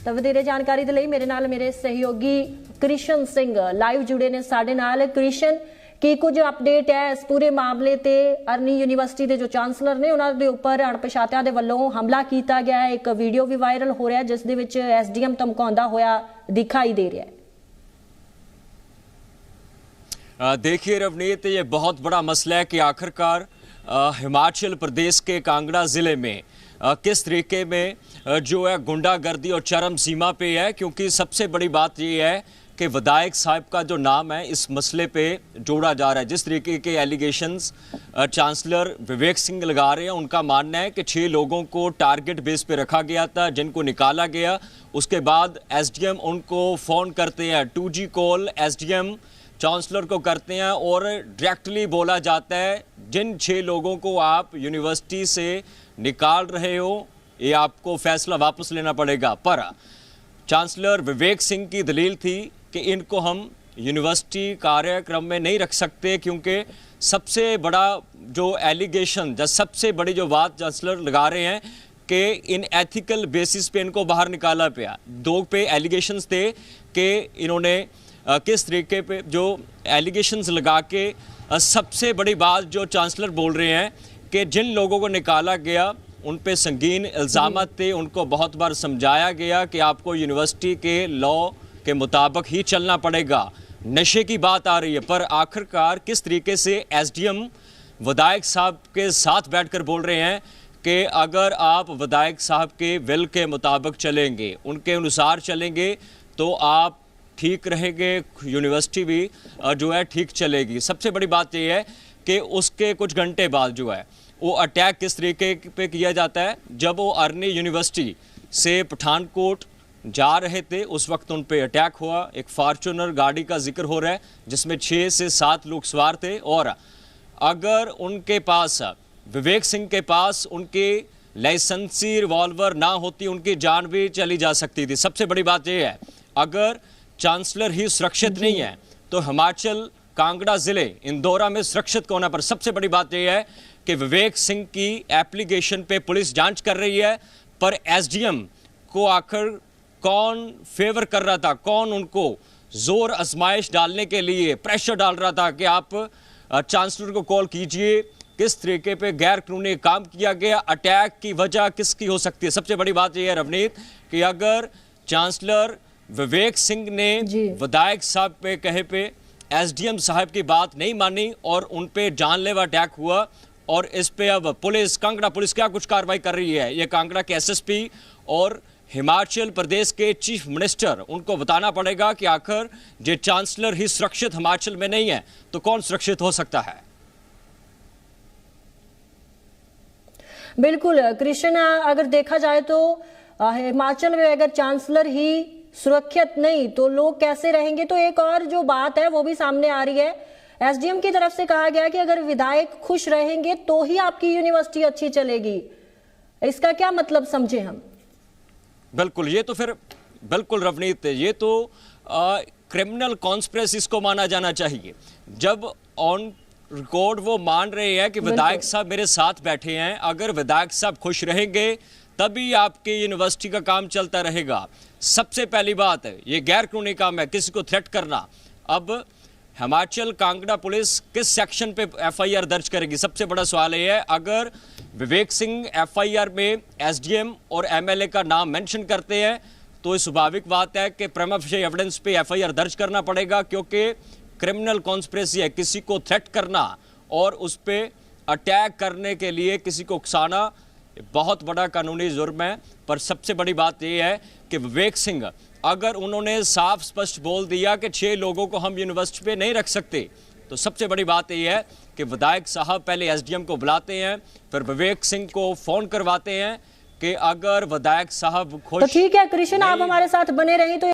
ਤਾਂ ਵਧੇਰੇ ਜਾਣਕਾਰੀ ਦੇ ਲਈ ਮੇਰੇ ਨਾਲ ਮੇਰੇ ਸਹਿਯੋਗੀ ਕ੍ਰਿਸ਼ਨ ਸਿੰਘ ਲਾਈਵ ਜੁੜੇ ਨੇ ਸਾਡੇ ਨਾਲ। ਕ੍ਰਿਸ਼ਨ, ਕੀ ਕੁਝ ਅਪਡੇਟ ਹੈ ਇਸ ਪੂਰੇ ਮਾਮਲੇ ਤੇ? ਅਰਨੀ ਯੂਨੀਵਰਸਿਟੀ ਦੇ ਜੋ ਚਾਂਸਲਰ ਨੇ ਉਹਨਾਂ ਦੇ ਉੱਪਰ ਅਣਪਛਾਤਿਆਂ ਦੇ ਵੱਲੋਂ ਹਮਲਾ ਕੀਤਾ ਗਿਆ ਹੈ। ਇੱਕ ਵੀਡੀਓ ਵੀ ਵਾਇਰਲ ਹੋ ਰਿਹਾ ਜਿਸ ਦੇ ਵਿੱਚ ਐਸਡੀਐਮ ਧਮਕਾਉਂਦਾ ਹੋਇਆ दिखाई दे रहा है। देखिए रवनीत, ये बहुत बड़ा मसला है कि आखिरकार हिमाचल प्रदेश के कांगड़ा ज़िले में किस तरीके में जो है गुंडागर्दी और चरम सीमा पे है, क्योंकि सबसे बड़ी बात ये है कि विधायक साहब का जो नाम है इस मसले पे जोड़ा जा रहा है। जिस तरीके के एलिगेशंस चांसलर विवेक सिंह लगा रहे हैं, उनका मानना है कि 6 लोगों को टारगेट बेस पे रखा गया था जिनको निकाला गया। उसके बाद एसडीएम उनको फ़ोन करते हैं, 2G कॉल एसडीएम चांसलर को करते हैं और डायरेक्टली बोला जाता है जिन 6 लोगों को आप यूनिवर्सिटी से निकाल रहे हो ये आपको फैसला वापस लेना पड़ेगा। पर चांसलर विवेक सिंह की दलील थी कि इनको हम यूनिवर्सिटी कार्यक्रम में नहीं रख सकते, क्योंकि सबसे बड़ा जो एलिगेशन, सबसे बड़ी जो बात चांसलर लगा रहे हैं कि इन एथिकल बेसिस पे इनको बाहर निकाला गया। 2 पे एलिगेशंस थे कि इन्होंने किस तरीके पे जो एलिगेशंस लगा के सबसे बड़ी बात जो चांसलर बोल रहे हैं कि जिन लोगों को निकाला गया उन पे संगीन इल्ज़ाम थे। उनको बहुत बार समझाया गया कि आपको यूनिवर्सिटी के लॉ के मुताबिक ही चलना पड़ेगा। नशे की बात आ रही है, पर आखिरकार किस तरीके से एसडीएम विधायक साहब के साथ बैठकर बोल रहे हैं कि अगर आप विधायक साहब के विल के मुताबिक चलेंगे, उनके अनुसार चलेंगे तो आप ठीक रहेंगे, यूनिवर्सिटी भी जो है ठीक चलेगी। सबसे बड़ी बात यह है कि उसके कुछ घंटे बाद जो है वो अटैक किस तरीके पे किया जाता है। जब वो अरनी यूनिवर्सिटी से पठानकोट जा रहे थे उस वक्त उन पे अटैक हुआ। एक फार्चूनर गाड़ी का जिक्र हो रहा है जिसमें 6 से 7 लोग सवार थे, और अगर उनके पास विवेक सिंह के पास उनकी लाइसेंसी रिवॉल्वर ना होती उनकी जान भी चली जा सकती थी। सबसे बड़ी बात यह है अगर चांसलर ही सुरक्षित नहीं है तो हिमाचल कांगड़ा ज़िले इंदौरा में सुरक्षित होना। पर सबसे बड़ी बात यह है कि विवेक सिंह की एप्लीकेशन पे पुलिस जांच कर रही है, पर एसडीएम को आखिर कौन फेवर कर रहा था, कौन उनको जोर आजमाइश डालने के लिए प्रेशर डाल रहा था कि आप चांसलर को कॉल कीजिए, किस तरीके पे गैर कानूनी काम किया गया, अटैक की वजह किसकी हो सकती है। सबसे बड़ी बात यह है रवनीत कि अगर चांसलर विवेक सिंह ने विधायक साहब पे कहे पे एसडीएम साहब की बात नहीं मानी और उन पे जानलेवा अटैक हुआ, और इस पे अब पुलिस, कांगड़ा पुलिस क्या कुछ कार्रवाई कर रही है ये कांगड़ा के एसएसपी और हिमाचल प्रदेश के चीफ मिनिस्टर, उनको बताना पड़ेगा कि आखिर जो चांसलर ही सुरक्षित हिमाचल में नहीं है तो कौन सुरक्षित हो सकता है। बिल्कुल कृष्ण, अगर देखा जाए तो हिमाचल में अगर चांसलर ही सुरक्षित नहीं तो लोग कैसे रहेंगे? तो एक और जो बात है वो भी सामने आ रही है, एसडीएम की तरफ से कहा गया कि अगर विधायक खुश रहेंगे तो ही आपकी यूनिवर्सिटी अच्छी चलेगी। इसका क्या मतलब समझे हम? बिल्कुल, ये तो फिर बिल्कुल रवनीत, ये तो क्रिमिनल कॉन्स्पिरेसी को माना जाना चाहिए। जब ऑन रिकॉर्ड वो मान रहे हैं कि विधायक साहब मेरे साथ बैठे हैं, अगर विधायक साहब खुश रहेंगे तभी आपकी यूनिवर्सिटी का काम चलता रहेगा। सबसे पहली बात है ये गैर कानूनी काम है, किसी को थ्रेट करना। अब हिमाचल कांगड़ा पुलिस किस सेक्शन पे एफआईआर दर्ज करेगी? सबसे बड़ा सवाल ये है। अगर विवेक सिंह एफआईआर में एसडीएम और एमएलए का नाम मेंशन करते हैं तो स्वाभाविक बात है कि प्रीमा फेसी एविडेंस पे एफआईआर दर्ज करना पड़ेगा, क्योंकि क्रिमिनल कॉन्स्पिरेसी है, किसी को थ्रेट करना और उस पर अटैक करने के लिए किसी को उकसाना बहुत बड़ा कानूनी जुर्म है। पर सबसे बड़ी बात यह है कि विवेक सिंह अगर उन्होंने साफ स्पष्ट बोल दिया कि 6 लोगों को हम यूनिवर्सिटी पे नहीं रख सकते, तो सबसे बड़ी बात यह है कि विधायक साहब पहले एसडीएम को बुलाते हैं, फिर विवेक सिंह को फोन करवाते हैं कि अगर विधायक साहब खुश। तो ठीक है कृष्ण, आप हमारे साथ बने रहिए। तो